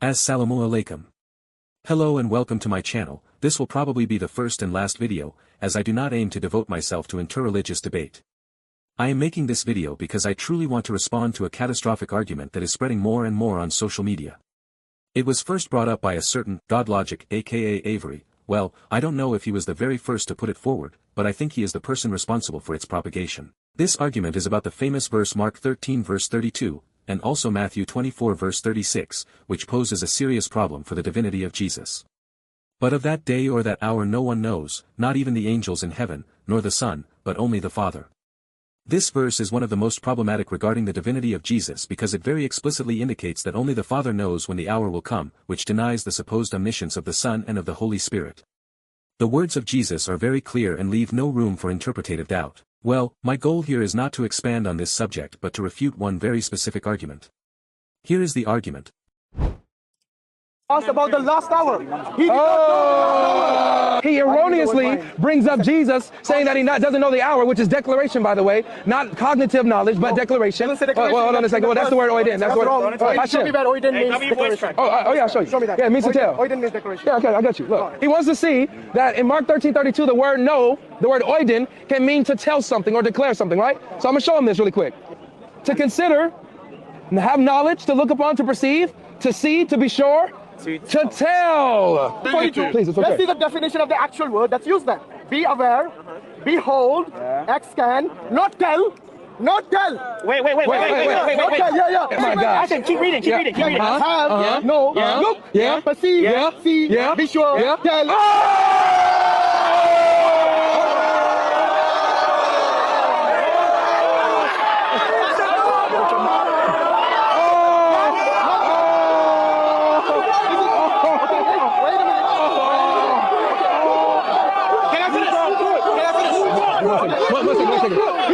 Assalamu alaikum. Hello and welcome to my channel. This will probably be the first and last video, as I do not aim to devote myself to interreligious debate. I am making this video because I truly want to respond to a catastrophic argument that is spreading more and more on social media. It was first brought up by a certain GodLogic aka Avery. Well, I don't know if he was the very first to put it forward, but I think he is the person responsible for its propagation. This argument is about the famous verse Mark 13 verse 32, and also Matthew 24 verse 36, which poses a serious problem for the divinity of Jesus. But of that day or that hour no one knows, not even the angels in heaven, nor the Son, but only the Father. This verse is one of the most problematic regarding the divinity of Jesus because it very explicitly indicates that only the Father knows when the hour will come, which denies the supposed omniscience of the Son and of the Holy Spirit. The words of Jesus are very clear and leave no room for interpretative doubt. Well, my goal here is not to expand on this subject but to refute one very specific argument. Here is the argument. Asked about the last hour. He erroneously brings up Jesus, saying that he doesn't know the hour, which is declaration, by the way, not cognitive knowledge, but declaration. Doesn't say declaration. Hold on a second. Well, that's the word Oiden. That's the word. Show me that Oiden means declaration. Oh, yeah, I'll show you. Show me that. Yeah, it means to tell. Oiden means declaration. Yeah, okay, I got you. Look, he wants to see that in Mark 13:32, the word know, the word Oiden, can mean to tell something or declare something, right? So I'm going to show him this really quick. To consider, have knowledge, to look upon, to perceive, to see, to be sure, to tell. Please, it's okay. Let's see the definition of the actual word that's used then. Be aware, behold, scan, not tell. Not tell. Wait. Not tell. Yeah. Oh my gosh. Keep reading. Have, know, look, perceive, see, be sure, tell.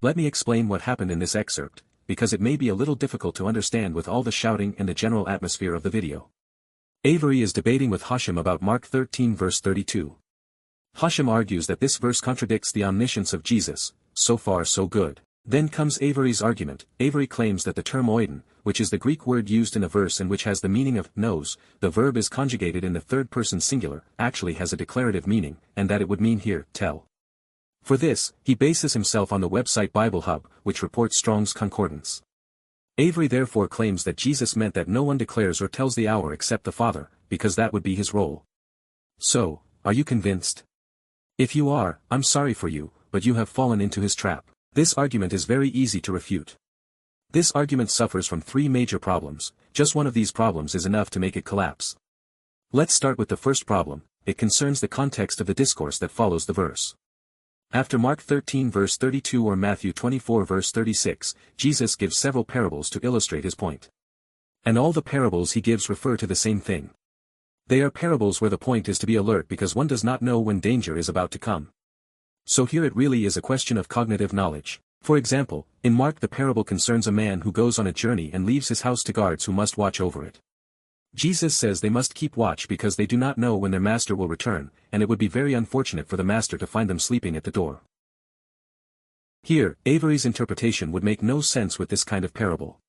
Let me explain what happened in this excerpt, because it may be a little difficult to understand with all the shouting and the general atmosphere of the video. Avery is debating with Hashim about Mark 13 verse 32. Hashim argues that this verse contradicts the omniscience of Jesus. So far so good. Then comes Avery's argument. Avery claims that the term Oiden, which is the Greek word used in a verse and which has the meaning of knows, the verb is conjugated in the third person singular, actually has a declarative meaning, and that it would mean here, tell. For this, he bases himself on the website Bible Hub, which reports Strong's Concordance. Avery therefore claims that Jesus meant that no one declares or tells the hour except the Father, because that would be his role. So, are you convinced? If you are, I'm sorry for you, but you have fallen into his trap. This argument is very easy to refute. This argument suffers from three major problems. Just one of these problems is enough to make it collapse. Let's start with the first problem. It concerns the context of the discourse that follows the verse. After Mark 13 verse 32 or Matthew 24 verse 36, Jesus gives several parables to illustrate his point. And all the parables he gives refer to the same thing. They are parables where the point is to be alert because one does not know when danger is about to come. So here it really is a question of cognitive knowledge. For example, in Mark the parable concerns a man who goes on a journey and leaves his house to guards who must watch over it. Jesus says they must keep watch because they do not know when their master will return, and it would be very unfortunate for the master to find them sleeping at the door. Here, Avery's interpretation would make no sense with this kind of parable.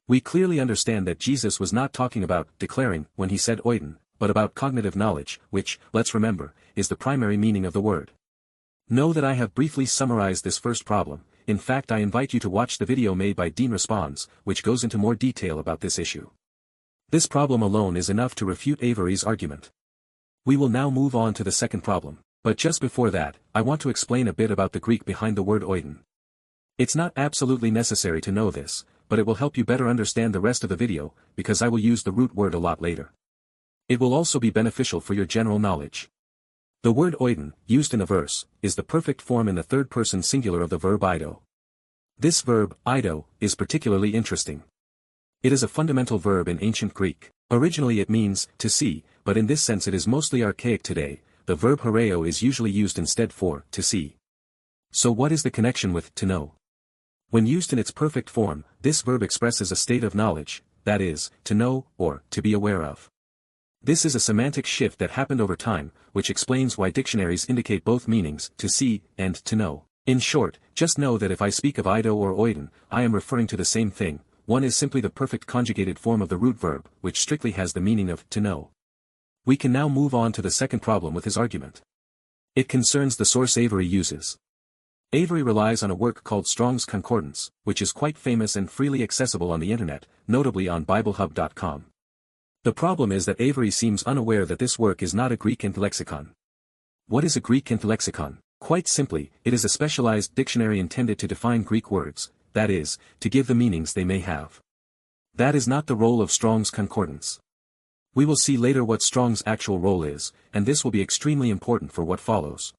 We clearly understand that Jesus was not talking about declaring when he said Oiden, but about cognitive knowledge, which, let's remember, is the primary meaning of the word. Know that I have briefly summarized this first problem. In fact, I invite you to watch the video made by Dean Responds, which goes into more detail about this issue. This problem alone is enough to refute Avery's argument. We will now move on to the second problem, but just before that, I want to explain a bit about the Greek behind the word Oiden. It's not absolutely necessary to know this, but it will help you better understand the rest of the video, because I will use the root word a lot later. It will also be beneficial for your general knowledge. The word Oiden, used in a verse, is the perfect form in the third person singular of the verb ido. This verb, ido, is particularly interesting. It is a fundamental verb in ancient Greek. Originally it means, to see, but in this sense it is mostly archaic today. The verb horeo is usually used instead for, to see. So what is the connection with, to know? When used in its perfect form, this verb expresses a state of knowledge, that is, to know, or, to be aware of. This is a semantic shift that happened over time, which explains why dictionaries indicate both meanings, to see, and to know. In short, just know that if I speak of Ido or Oiden, I am referring to the same thing, one is simply the perfect conjugated form of the root verb, which strictly has the meaning of to know. We can now move on to the second problem with his argument. It concerns the source Avery uses. Avery relies on a work called Strong's Concordance, which is quite famous and freely accessible on the internet, notably on BibleHub.com. The problem is that Avery seems unaware that this work is not a Greek lexicon. What is a Greek lexicon? Quite simply, it is a specialized dictionary intended to define Greek words, that is, to give the meanings they may have. That is not the role of Strong's Concordance. We will see later what Strong's actual role is, and this will be extremely important for what follows.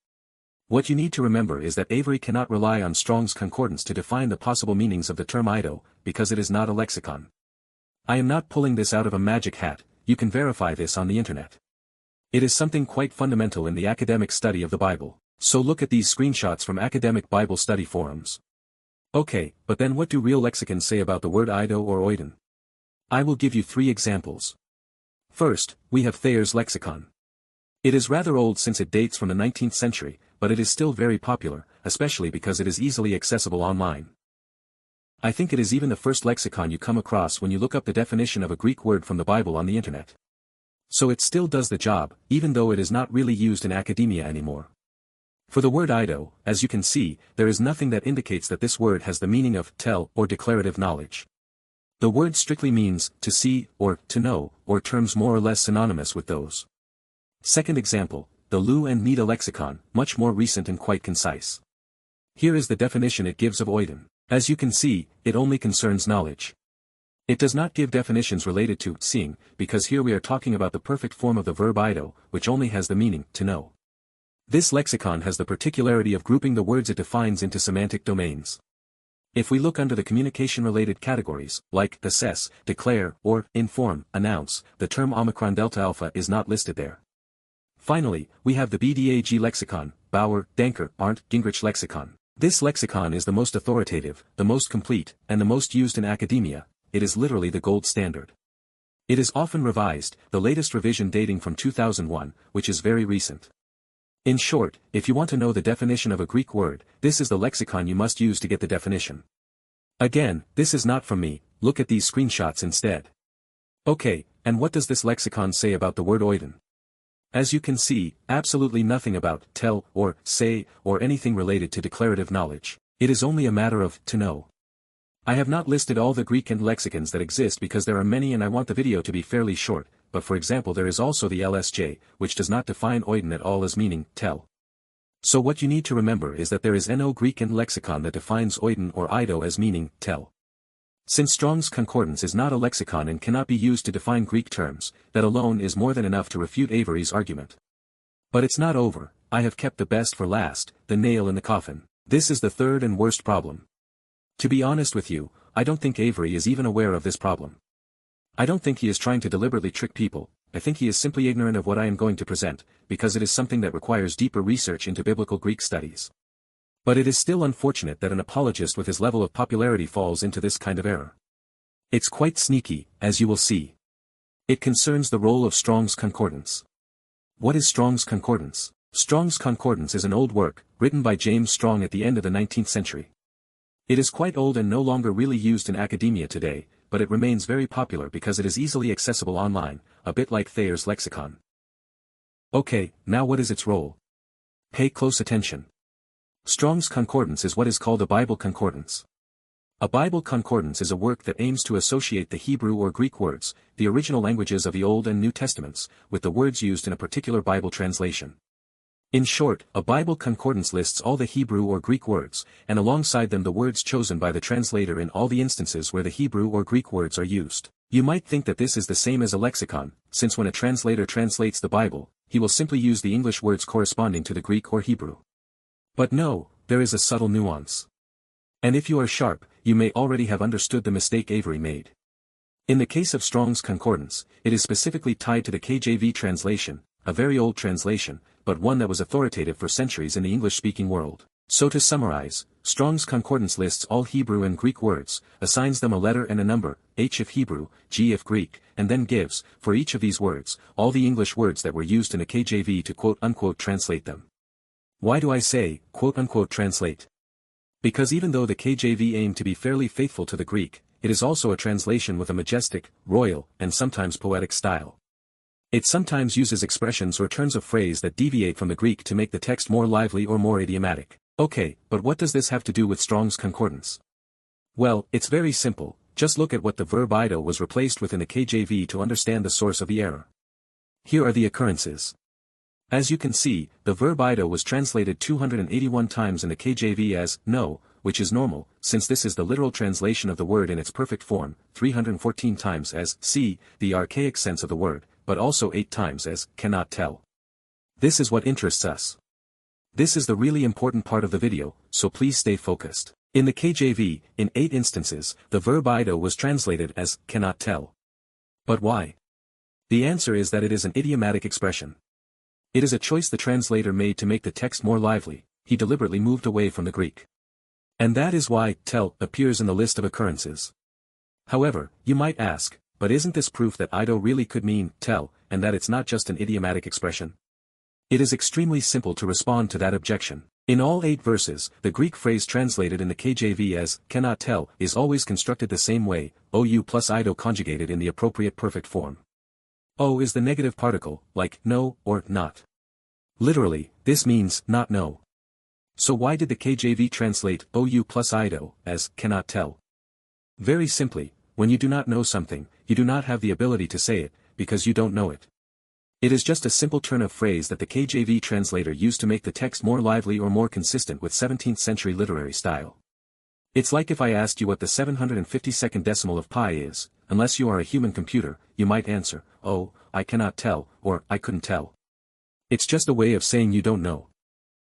What you need to remember is that Avery cannot rely on Strong's Concordance to define the possible meanings of the term Ido, because it is not a lexicon. I am not pulling this out of a magic hat, you can verify this on the internet. It is something quite fundamental in the academic study of the Bible, so look at these screenshots from academic Bible study forums. Okay, but then what do real lexicons say about the word Ido or Oiden? I will give you 3 examples. First, we have Thayer's lexicon. It is rather old since it dates from the 19th century, but it is still very popular, especially because it is easily accessible online. I think it is even the first lexicon you come across when you look up the definition of a Greek word from the Bible on the internet. So it still does the job, even though it is not really used in academia anymore. For the word Ido, as you can see, there is nothing that indicates that this word has the meaning of tell or declarative knowledge. The word strictly means to see or to know, or terms more or less synonymous with those. Second example, the Lou and Nita lexicon, much more recent and quite concise. Here is the definition it gives of Oiden. As you can see, it only concerns knowledge. It does not give definitions related to seeing, because here we are talking about the perfect form of the verb Ido, which only has the meaning to know. This lexicon has the particularity of grouping the words it defines into semantic domains. If we look under the communication-related categories, like assess, declare, or inform, announce, the term Omicron Delta Alpha is not listed there. Finally, we have the BDAG lexicon, Bauer, Danker, Arndt, Gingrich lexicon. This lexicon is the most authoritative, the most complete, and the most used in academia. It is literally the gold standard. It is often revised, the latest revision dating from 2001, which is very recent. In short, if you want to know the definition of a Greek word, this is the lexicon you must use to get the definition. Again, this is not from me, look at these screenshots instead. Okay, and what does this lexicon say about the word Oiden? As you can see, absolutely nothing about tell, or say, or anything related to declarative knowledge. It is only a matter of to know. I have not listed all the Greek lexicons that exist because there are many and I want the video to be fairly short, but for example there is also the LSJ, which does not define Oiden at all as meaning tell. So what you need to remember is that there is no Greek lexicon that defines Oiden or Ido as meaning tell. Since Strong's Concordance is not a lexicon and cannot be used to define Greek terms, that alone is more than enough to refute Avery's argument. But it's not over, I have kept the best for last, the nail in the coffin. This is the third and worst problem. To be honest with you, I don't think Avery is even aware of this problem. I don't think he is trying to deliberately trick people, I think he is simply ignorant of what I am going to present, because it is something that requires deeper research into biblical Greek studies. But it is still unfortunate that an apologist with his level of popularity falls into this kind of error. It's quite sneaky, as you will see. It concerns the role of Strong's Concordance. What is Strong's Concordance? Strong's Concordance is an old work, written by James Strong at the end of the 19th century. It is quite old and no longer really used in academia today, but it remains very popular because it is easily accessible online, a bit like Thayer's lexicon. Okay, now what is its role? Pay close attention. Strong's Concordance is what is called a Bible concordance. A Bible concordance is a work that aims to associate the Hebrew or Greek words, the original languages of the Old and New Testaments, with the words used in a particular Bible translation. In short, a Bible concordance lists all the Hebrew or Greek words, and alongside them the words chosen by the translator in all the instances where the Hebrew or Greek words are used. You might think that this is the same as a lexicon, since when a translator translates the Bible, he will simply use the English words corresponding to the Greek or Hebrew. But no, there is a subtle nuance. And if you are sharp, you may already have understood the mistake Avery made. In the case of Strong's Concordance, it is specifically tied to the KJV translation, a very old translation, but one that was authoritative for centuries in the English-speaking world. So to summarize, Strong's Concordance lists all Hebrew and Greek words, assigns them a letter and a number, H if Hebrew, G if Greek, and then gives, for each of these words, all the English words that were used in the KJV to quote-unquote translate them. Why do I say, quote-unquote translate? Because even though the KJV aimed to be fairly faithful to the Greek, it is also a translation with a majestic, royal, and sometimes poetic style. It sometimes uses expressions or turns of phrase that deviate from the Greek to make the text more lively or more idiomatic. Okay, but what does this have to do with Strong's Concordance? Well, it's very simple, just look at what the verb ido was replaced with in the KJV to understand the source of the error. Here are the occurrences. As you can see, the verb ido was translated 281 times in the KJV as no, which is normal, since this is the literal translation of the word in its perfect form, 314 times as see, the archaic sense of the word, but also 8 times as cannot tell. This is what interests us. This is the really important part of the video, so please stay focused. In the KJV, in 8 instances, the verb ido was translated as cannot tell. But why? The answer is that it is an idiomatic expression. It is a choice the translator made to make the text more lively. He deliberately moved away from the Greek. And that is why tell appears in the list of occurrences. However, you might ask, but isn't this proof that ido really could mean tell, and that it's not just an idiomatic expression? It is extremely simple to respond to that objection. In all 8 verses, the Greek phrase translated in the KJV as cannot tell is always constructed the same way, ou plus ido conjugated in the appropriate perfect form. O is the negative particle, like no or not. Literally, this means not know. So why did the KJV translate ou plus ido as cannot tell? Very simply, when you do not know something, you do not have the ability to say it, because you don't know it. It is just a simple turn of phrase that the KJV translator used to make the text more lively or more consistent with 17th century literary style. It's like if I asked you what the 752nd decimal of pi is, unless you are a human computer, you might answer, oh, I cannot tell, or I couldn't tell. It's just a way of saying you don't know.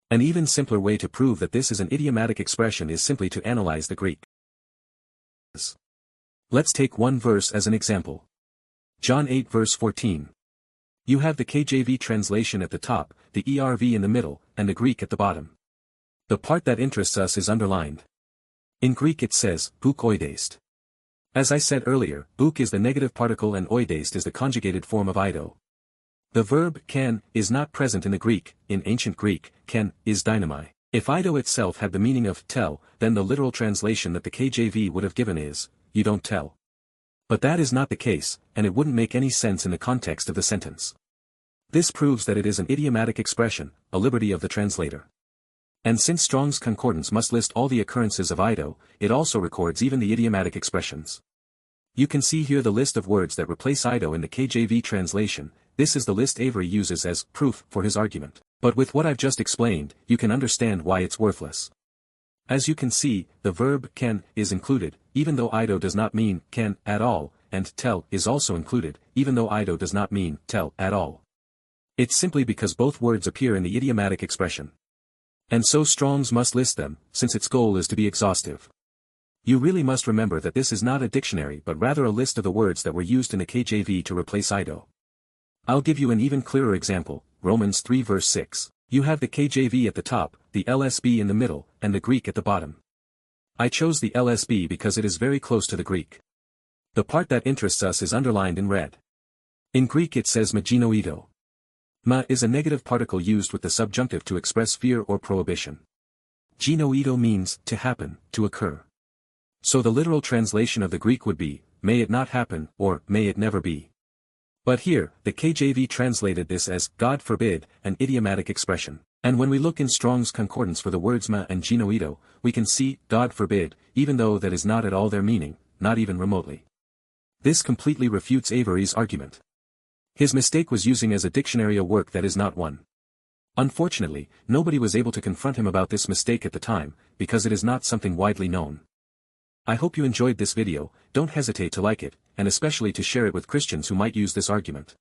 An even simpler way to prove that this is an idiomatic expression is simply to analyze the Greek. Let's take one verse as an example. John 8 verse 14. You have the KJV translation at the top, the ERV in the middle, and the Greek at the bottom. The part that interests us is underlined. In Greek it says, bouk oideist. As I said earlier, bouk is the negative particle and oideist is the conjugated form of ido. The verb can is not present in the Greek. In ancient Greek, ken is dynamai. If ido itself had the meaning of tell, then the literal translation that the KJV would have given is, you don't tell. But that is not the case, and it wouldn't make any sense in the context of the sentence. This proves that it is an idiomatic expression, a liberty of the translator. And since Strong's Concordance must list all the occurrences of ido, it also records even the idiomatic expressions. You can see here the list of words that replace ido in the KJV translation. This is the list Avery uses as proof for his argument. But with what I've just explained, you can understand why it's worthless. As you can see, the verb can is included, even though ido does not mean can at all, and tell is also included, even though ido does not mean tell at all. It's simply because both words appear in the idiomatic expression. And so Strong's must list them, since its goal is to be exhaustive. You really must remember that this is not a dictionary but rather a list of the words that were used in the KJV to replace ido. I'll give you an even clearer example, Romans 3 verse 6. You have the KJV at the top, the LSB in the middle, and the Greek at the bottom. I chose the LSB because it is very close to the Greek. The part that interests us is underlined in red. In Greek it says maginoido. Ma is a negative particle used with the subjunctive to express fear or prohibition. Genoido means to happen, to occur. So the literal translation of the Greek would be, may it not happen, or may it never be. But here, the KJV translated this as, God forbid, an idiomatic expression. And when we look in Strong's Concordance for the words ma and genoido, we can see, God forbid, even though that is not at all their meaning, not even remotely. This completely refutes Avery's argument. His mistake was using as a dictionary a work that is not one. Unfortunately, nobody was able to confront him about this mistake at the time, because it is not something widely known. I hope you enjoyed this video. Don't hesitate to like it, and especially to share it with Christians who might use this argument.